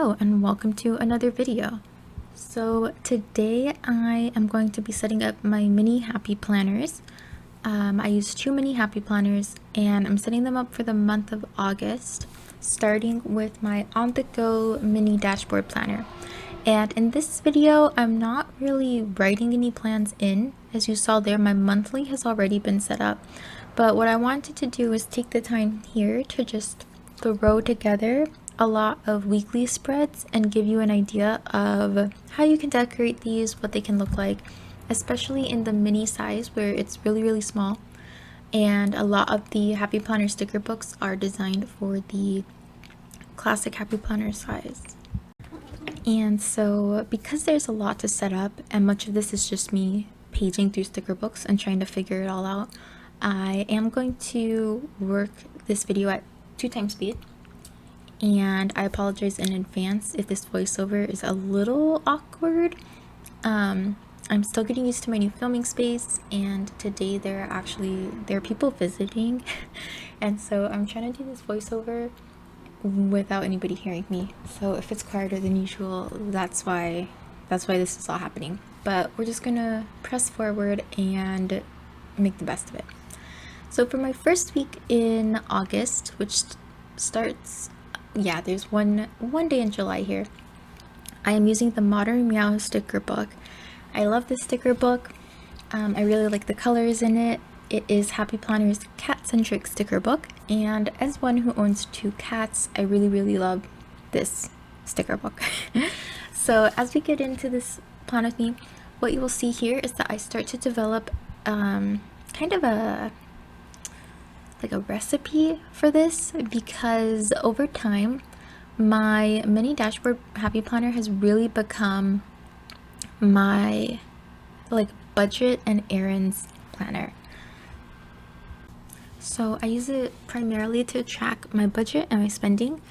Hello and welcome to another video. So today I am going to be setting up my mini happy planners. I use 2 mini happy planners and I'm setting them up for the month of August, starting with my on-the-go mini dashboard planner. And in this video, I'm not really writing any plans in. As you saw there, my monthly has already been set up. But what I wanted to do is take the time here to just throw together a lot of weekly spreads and give you an idea of how you can decorate these, what they can look like, especially in the mini size where it's really small. And a lot of the Happy Planner sticker books are designed for the classic Happy Planner size. And so because there's a lot to set up and much of this is just me paging through sticker books and trying to figure it all out, I am going to work this video at 2 times speed. And I apologize in advance if this voiceover is a little awkward. I'm still getting used to my new filming space, and today there are people visiting and so I'm trying to do this voiceover without anybody hearing me. So if it's quieter than usual, that's why this is all happening. But we're just gonna press forward and make the best of it. So for my first week in August, which starts there's one day in July here, I am using the Modern Meow sticker book. I love this sticker book. I really like the colors in it. It is Happy Planner's cat-centric sticker book, and as one who owns 2 cats, I really love this sticker book. So as we get into this plan with me, what you will see here is that I start to develop kind of a recipe for this, because over time my mini dashboard happy planner has really become my budget and errands planner. So I use it primarily to track my budget and my spending.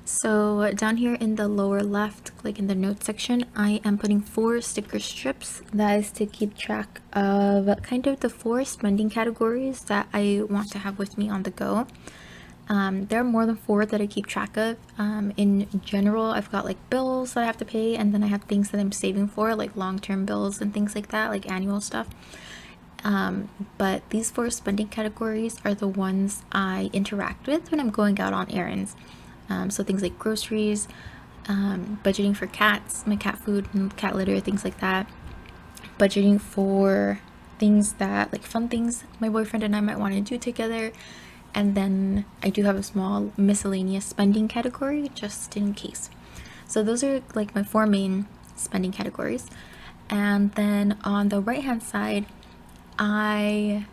So down here in the lower left, in the notes section, I am putting 4 sticker strips. That is to keep track of kind of the 4 spending categories that I want to have with me on the go. There are more than 4 that I keep track of. In general, I've got bills that I have to pay, and then I have things that I'm saving for, long-term bills and things like that, annual stuff. But these 4 spending categories are the ones I interact with when I'm going out on errands. So things like groceries, budgeting for cats, my cat food and cat litter, things like that. Budgeting for things that, fun things my boyfriend and I might want to do together. And then I do have a small miscellaneous spending category just in case. So those are my 4 main spending categories. And then on the right hand side, I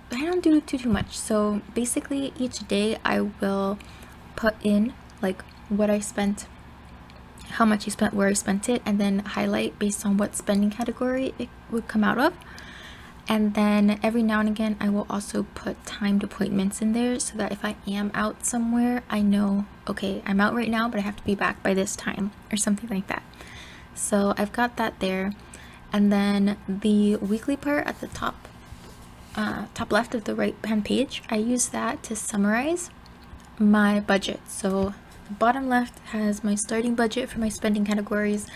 don't do too much. So basically each day I will put in what I spent, how much I spent, where I spent it, and then highlight based on what spending category it would come out of. And then every now and again I will also put timed appointments in there so that if I am out somewhere, I know, okay, I'm out right now but I have to be back by this time or something like that. So I've got that there. And then the weekly part at the top left of the right hand page, I use that to summarize my budget. So the bottom left has my starting budget for my spending categories,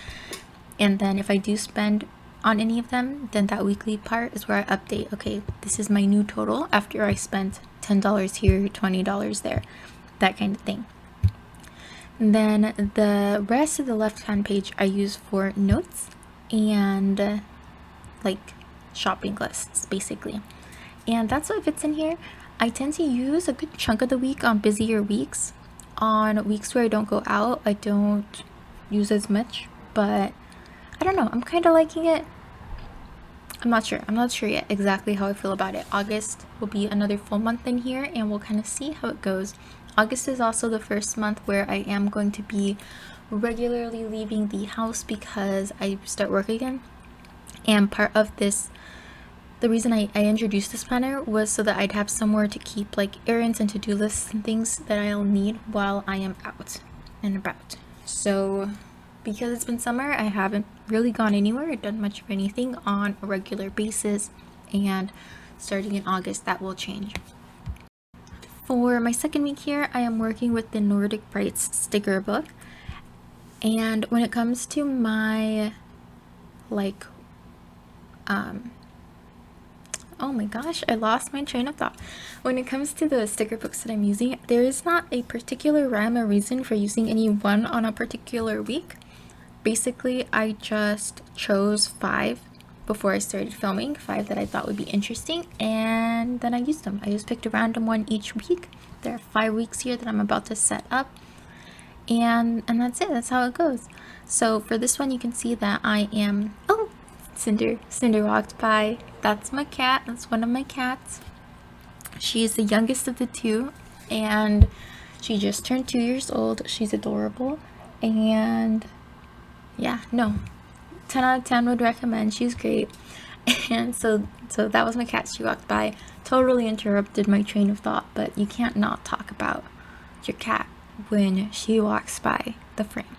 and then if I do spend on any of them, then that weekly part is where I update, okay, this is my new total after I spent $10 here, $20 there, that kind of thing. And then the rest of the left hand page I use for notes and shopping lists basically. And that's what fits in here. I tend to use a good chunk of the week on busier weeks. On weeks where I don't go out, I don't use as much, but I don't know, I'm kind of liking it. I'm not sure yet exactly how I feel about it. August will be another full month in here and we'll kind of see how it goes. August is also the first month where I am going to be regularly leaving the house because I start work again. And part of this, the reason I introduced this planner was so that I'd have somewhere to keep errands and to-do lists and things that I'll need while I am out and about. So because it's been summer, I haven't really gone anywhere or done much of anything on a regular basis, and starting in August that will change. For my second week here, I am working with the Nordic Brights sticker book. And when it comes to my, like, oh my gosh, I lost my train of thought. When it comes to the sticker books that I'm using, there is not a particular rhyme or reason for using any one on a particular week. Basically, I just chose 5 before I started filming, 5 that I thought would be interesting, and then I used them. I just picked a random one each week. There are 5 weeks here that I'm about to set up, and that's it. That's how it goes. So for this one, you can see that I am, oh, Cinder walked by. That's my cat. That's one of my cats. She's the youngest of the 2, and she just turned 2 years old. She's adorable, and yeah, no, 10 out of 10 would recommend. She's great. And so that was my cat. She walked by, totally interrupted my train of thought, but you can't not talk about your cat when she walks by the frame.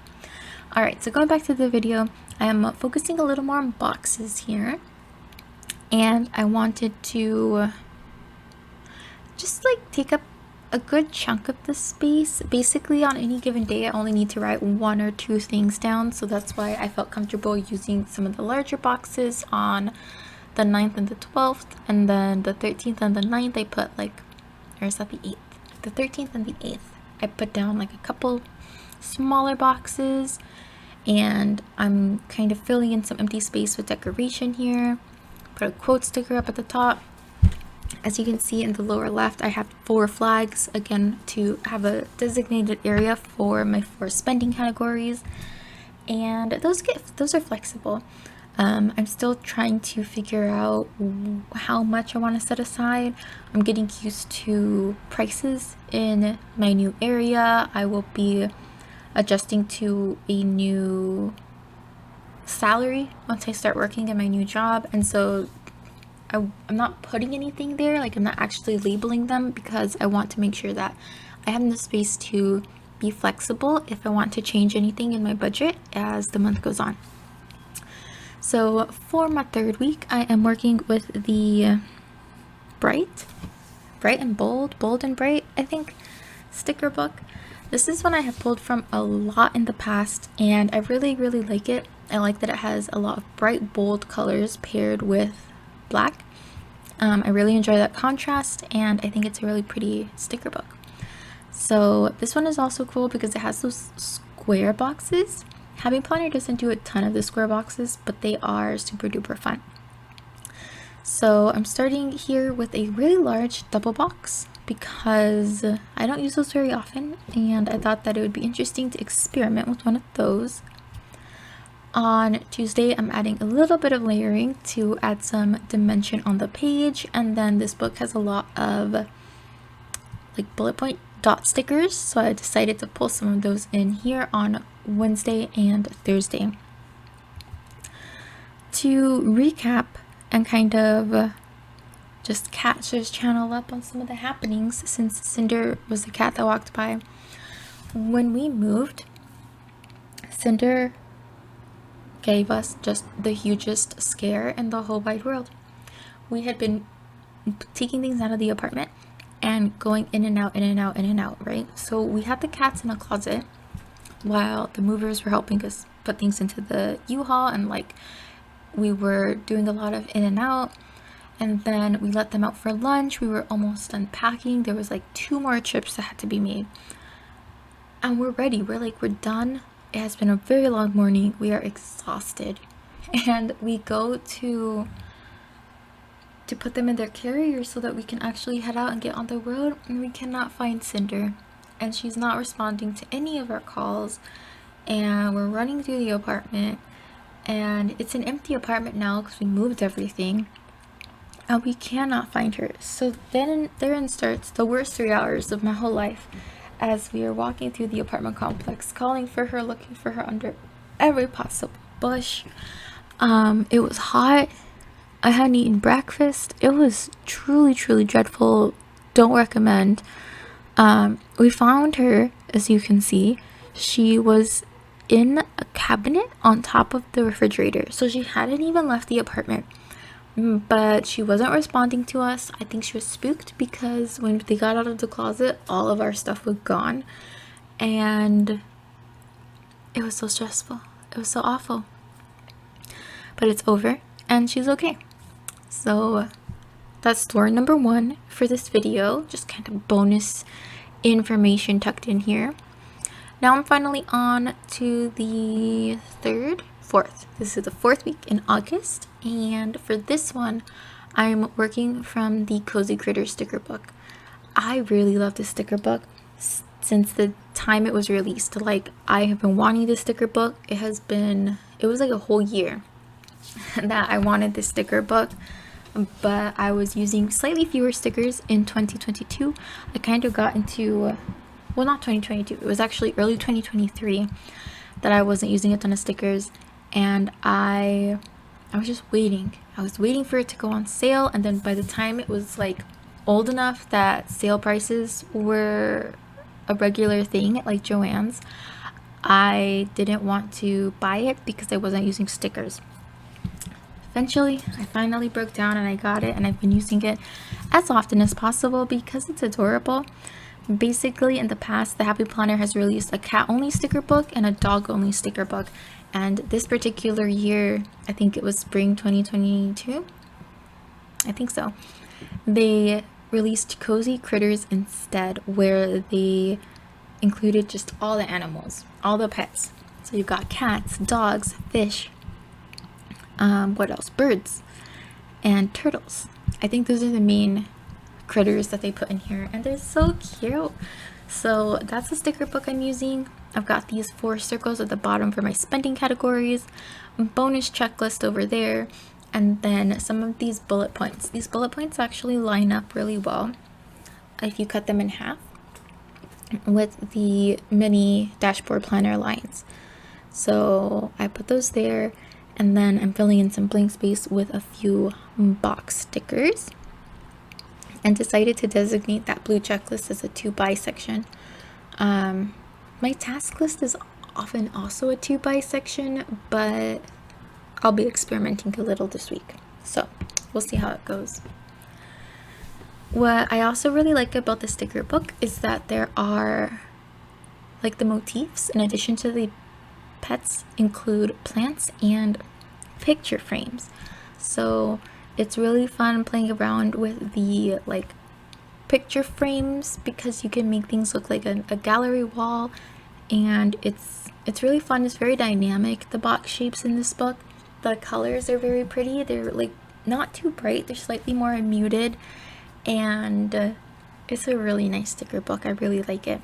Alright, so going back to the video, I am focusing a little more on boxes here, and I wanted to just like take up a good chunk of the space. Basically, on any given day, I only need to write 1 or 2 things down, so that's why I felt comfortable using some of the larger boxes on the 9th and the 12th, and then the 13th and the 9th I put like, or is that the 8th? The 13th and the 8th I put down like a couple smaller boxes, and I'm kind of filling in some empty space with decoration here. Put a quote sticker up at the top. As you can see in the lower left, I have 4 flags, again, to have a designated area for my 4 spending categories, and those are flexible. I'm still trying to figure out how much I want to set aside. I'm getting used to prices in my new area. I will be adjusting to a new salary once I start working at my new job, and so I'm not putting anything there, like I'm not actually labeling them, because I want to make sure that I have the space to be flexible if I want to change anything in my budget as the month goes on. So for my 3rd week, I am working with the Bright and Bold and Bright, I think, sticker book. This is one I have pulled from a lot in the past, and I really like it. I like that it has a lot of bright, bold colors paired with black. I really enjoy that contrast, and I think it's a really pretty sticker book. So this one is also cool because it has those square boxes. Happy Planner doesn't do a ton of the square boxes, but they are super duper fun. So I'm starting here with a really large double box because I don't use those very often, and I thought that it would be interesting to experiment with one of those. On Tuesday, I'm adding a little bit of layering to add some dimension on the page, and then this book has a lot of like bullet point dot stickers, so I decided to pull some of those in here on Wednesday and Thursday. To recap and kind of just catch this channel up on some of the happenings since Cinder was the cat that walked by. When we moved, Cinder gave us just the hugest scare in the whole wide world. We had been taking things out of the apartment and going in and out, right? So we had the cats in a closet while the movers were helping us put things into the U-Haul, and like we were doing a lot of in and out, and then we let them out for lunch. We were almost done packing. There was like 2 more trips that had to be made, and we're ready. We're done. It has been a very long morning. We are exhausted, and we go to put them in their carrier so that we can actually head out and get on the road, and we cannot find Cinder, and she's not responding to any of our calls, and we're running through the apartment, and it's an empty apartment now because we moved everything, and we cannot find her. So therein starts the worst 3 hours of my whole life, as we are walking through the apartment complex, calling for her, looking for her under every possible bush. It was hot. I hadn't eaten breakfast. It was truly dreadful. Don't recommend. We found her, as you can see. She was in a cabinet on top of the refrigerator, so she hadn't even left the apartment, but she wasn't responding to us. I think she was spooked because when they got out of the closet, all of our stuff was gone, and it was so stressful. It was so awful. But it's over, and she's okay. So that's story number 1 for this video. Just kind of bonus information tucked in here. Now I'm finally on to the 4th. This is the 4th week in August, and for this one, I'm working from the Cozy Critter sticker book. I really love this sticker book since the time it was released. Like, I have been wanting this sticker book. It was like a whole year that I wanted this sticker book, but I was using slightly fewer stickers in 2022. I kind of got into, well, not 2022, it was actually early 2023 that I wasn't using a ton of stickers, and I was just waiting. I was waiting for it to go on sale, and then by the time it was like old enough that sale prices were a regular thing at like Joann's, I didn't want to buy it because I wasn't using stickers. Eventually, I finally broke down and I got it, and I've been using it as often as possible because it's adorable. Basically, in the past, the Happy Planner has released a cat-only sticker book and a dog-only sticker book, and this particular year, I think it was spring 2022, I think so, they released Cozy Critters instead, where they included just all the animals, all the pets. So you've got cats, dogs, fish, what else? Birds and turtles. I think those are the main critters that they put in here, and they're so cute. So that's the sticker book I'm using. I've got these 4 circles at the bottom for my spending categories, bonus checklist over there, and then some of these bullet points. These bullet points actually line up really well if you cut them in half with the mini dashboard planner lines. So I put those there, and then I'm filling in some blank space with a few box stickers, and decided to designate that blue checklist as a 2x section. My task list is often also a 2x section, but I'll be experimenting a little this week, so we'll see how it goes. What I also really like about the sticker book is that there are, like, the motifs in addition to the pets include plants and picture frames. So it's really fun playing around with the like picture frames because you can make things look like a gallery wall, and it's really fun. It's very dynamic, the box shapes in this book. The colors are very pretty. They're like not too bright, they're slightly more muted, and it's a really nice sticker book. I really like it.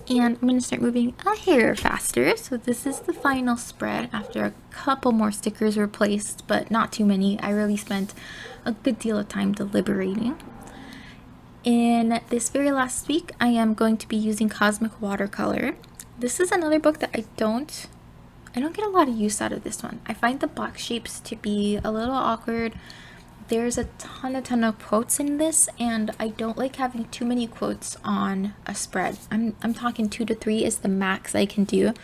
And I'm going to start moving a hair faster. So this is the final spread after a couple more stickers were placed, but not too many. I really spent a good deal of time deliberating. In this very last week, I am going to be using Cosmic Watercolor. This is another book that I don't get a lot of use out of this one. I find the box shapes to be a little awkward. There's a ton of quotes in this, and I don't like having too many quotes on a spread. I'm talking 2 to 3 is the max I can do,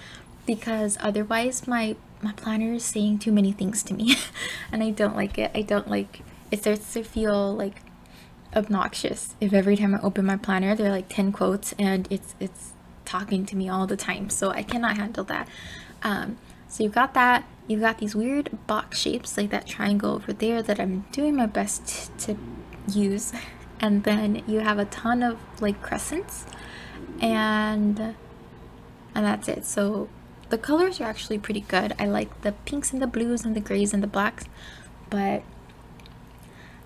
because otherwise my planner is saying too many things to me and I don't like it. It starts to feel like obnoxious if every time I open my planner there are like 10 quotes and it's talking to me all the time. So I cannot handle that. So you've got that. You've got these weird box shapes like that triangle over there that I'm doing my best to use, and then you have a ton of like crescents, and that's it. So the colors are actually pretty good. I like the pinks and the blues and the grays and the blacks, but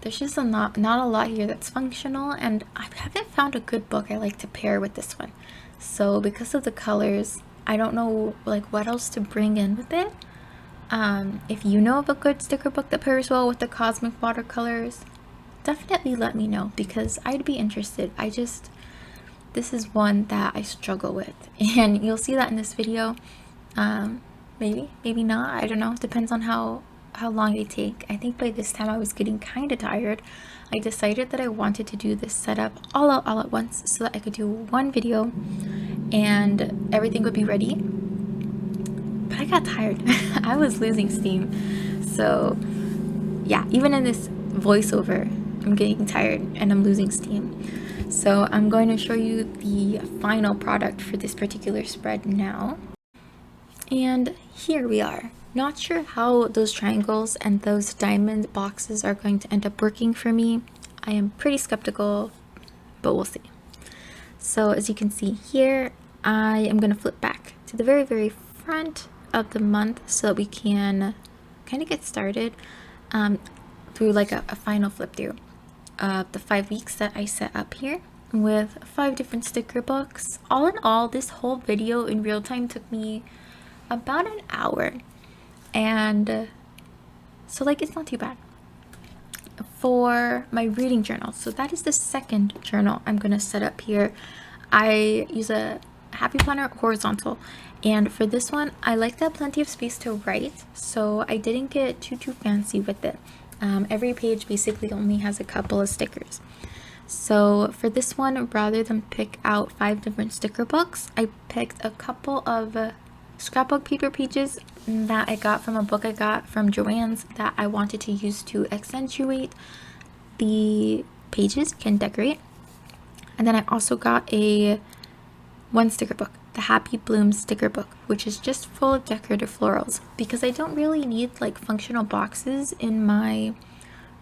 there's just not a lot here that's functional, and I haven't found a good book I like to pair with this one. So because of the colors, I don't know like what else to bring in with it. If you know of a good sticker book that pairs well with the Cosmic Watercolors, definitely let me know, because I'd be interested. This is one that I struggle with, and you'll see that in this video. Maybe not, I don't know, it depends on how long they take. I think by this time I was getting kind of tired. I decided that I wanted to do this setup all at once so that I could do one video and everything would be ready. But I got tired. I was losing steam. So yeah, even in this voiceover, I'm getting tired and I'm losing steam. So I'm going to show you the final product for this particular spread now. And here we are. Not sure how those triangles and those diamond boxes are going to end up working for me. I am pretty skeptical, but we'll see. So as you can see here, I am going to flip back to the very, very front of the month so that we can kind of get started through like a final flip through of the 5 weeks that I set up here with 5 different sticker books. All in all, this whole video in real time took me about an hour, and so like it's not too bad. For my reading journal, so that is the second journal I'm gonna set up here. I use a Happy Planner horizontal, and for this one I like to have plenty of space to write, so I didn't get too fancy with it. Every page basically only has a couple of stickers. So for this one, rather than pick out 5 different sticker books, I picked a couple of scrapbook paper pages that I got from a book I got from Joann's that I wanted to use to accentuate the pages, can decorate. And then I also got one sticker book, the Happy Bloom sticker book, which is just full of decorative florals because I don't really need like functional boxes in my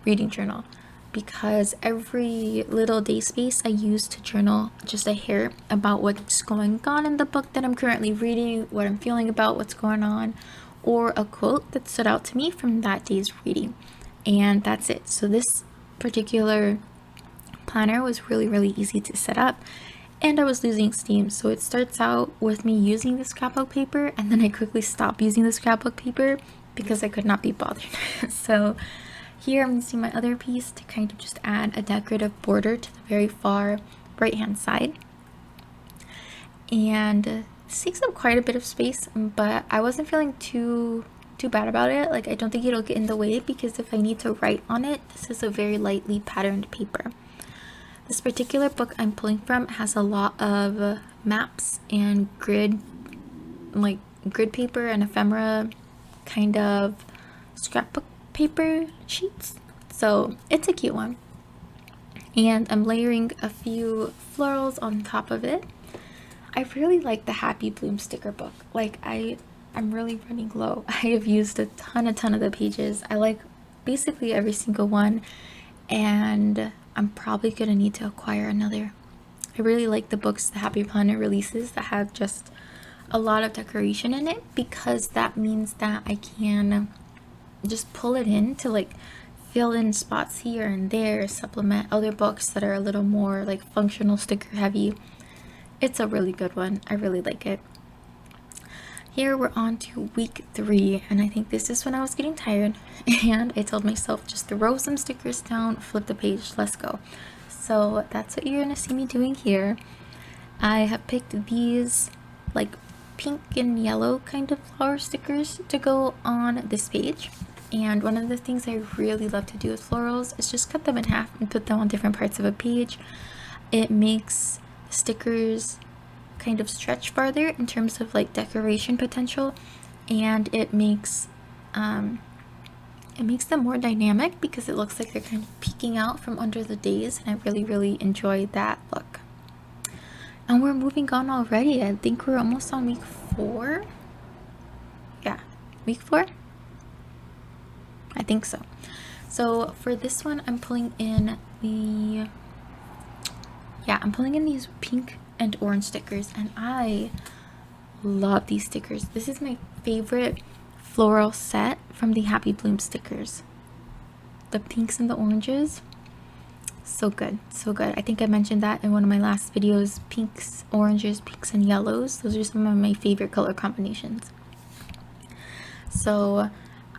reading journal, because every little day space I use to journal just a hair about what's going on in the book that I'm currently reading, what I'm feeling about what's going on, or a quote that stood out to me from that day's reading, and that's it. So this particular planner was really easy to set up, and I was losing steam. So it starts out with me using the scrapbook paper, and then I quickly stopped using the scrapbook paper because I could not be bothered. So here I'm using my other piece to kind of just add a decorative border to the very far right hand side. And this takes up quite a bit of space, but I wasn't feeling too bad about it. Like, I don't think it'll get in the way because if I need to write on it, this is a very lightly patterned paper. This particular book I'm pulling from has a lot of maps and grid paper and ephemera kind of scrapbook paper sheets, so it's a cute one. And I'm layering a few florals on top of it. I really like the Happy Bloom sticker book. Like, I'm really running low. I have used a ton of the pages. I like basically every single one, and I'm probably gonna need to acquire another. I really like the books the Happy Planner releases that have just a lot of decoration in it, because that means that I can just pull it in to like fill in spots here and there, supplement other books that are a little more like functional sticker heavy. It's a really good one. I really like it. Here we're on to week 3, and I think this is when I was getting tired and I told myself just throw some stickers down, flip the page, let's go. So that's what you're gonna see me doing here. I have picked these like pink and yellow kind of flower stickers to go on this page. And one of the things I really love to do with florals is just cut them in half and put them on different parts of a page. It makes the stickers kind of stretch farther in terms of like decoration potential, and it makes them more dynamic because it looks like they're kind of peeking out from under the days, and I really enjoy that look. And we're moving on already. I think we're almost on week 4. Yeah, week 4? I think so. So for this one, I'm pulling in these pink and orange stickers, and I love these stickers. This is my favorite floral set from the Happy Bloom stickers. The pinks and the oranges, so good. I think I mentioned that in one of my last videos. Pinks, oranges, pinks, and yellows, those are some of my favorite color combinations. So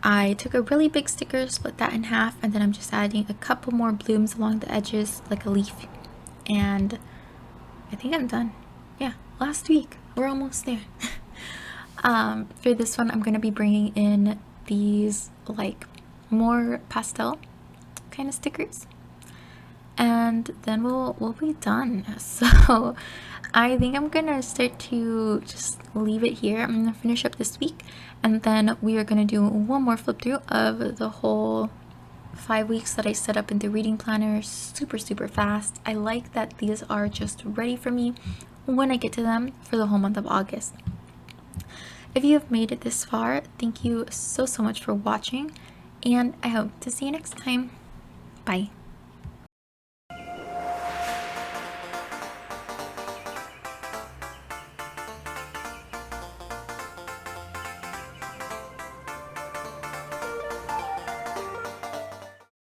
I took a really big sticker, split that in half, and then I'm just adding a couple more blooms along the edges like a leaf, and I think I'm done. Yeah, last week. We're almost there. For this one, I'm going to be bringing in these like more pastel kind of stickers. and then we'll be done. So I think I'm gonna start to just leave it here. I'm gonna finish up this week, and then we are gonna do one more flip through of the whole 5 weeks that I set up in the reading planner super fast. I like that these are just ready for me when I get to them for the whole month of August. If you have made it this far, thank you so much for watching, and I hope to see you next time. Bye.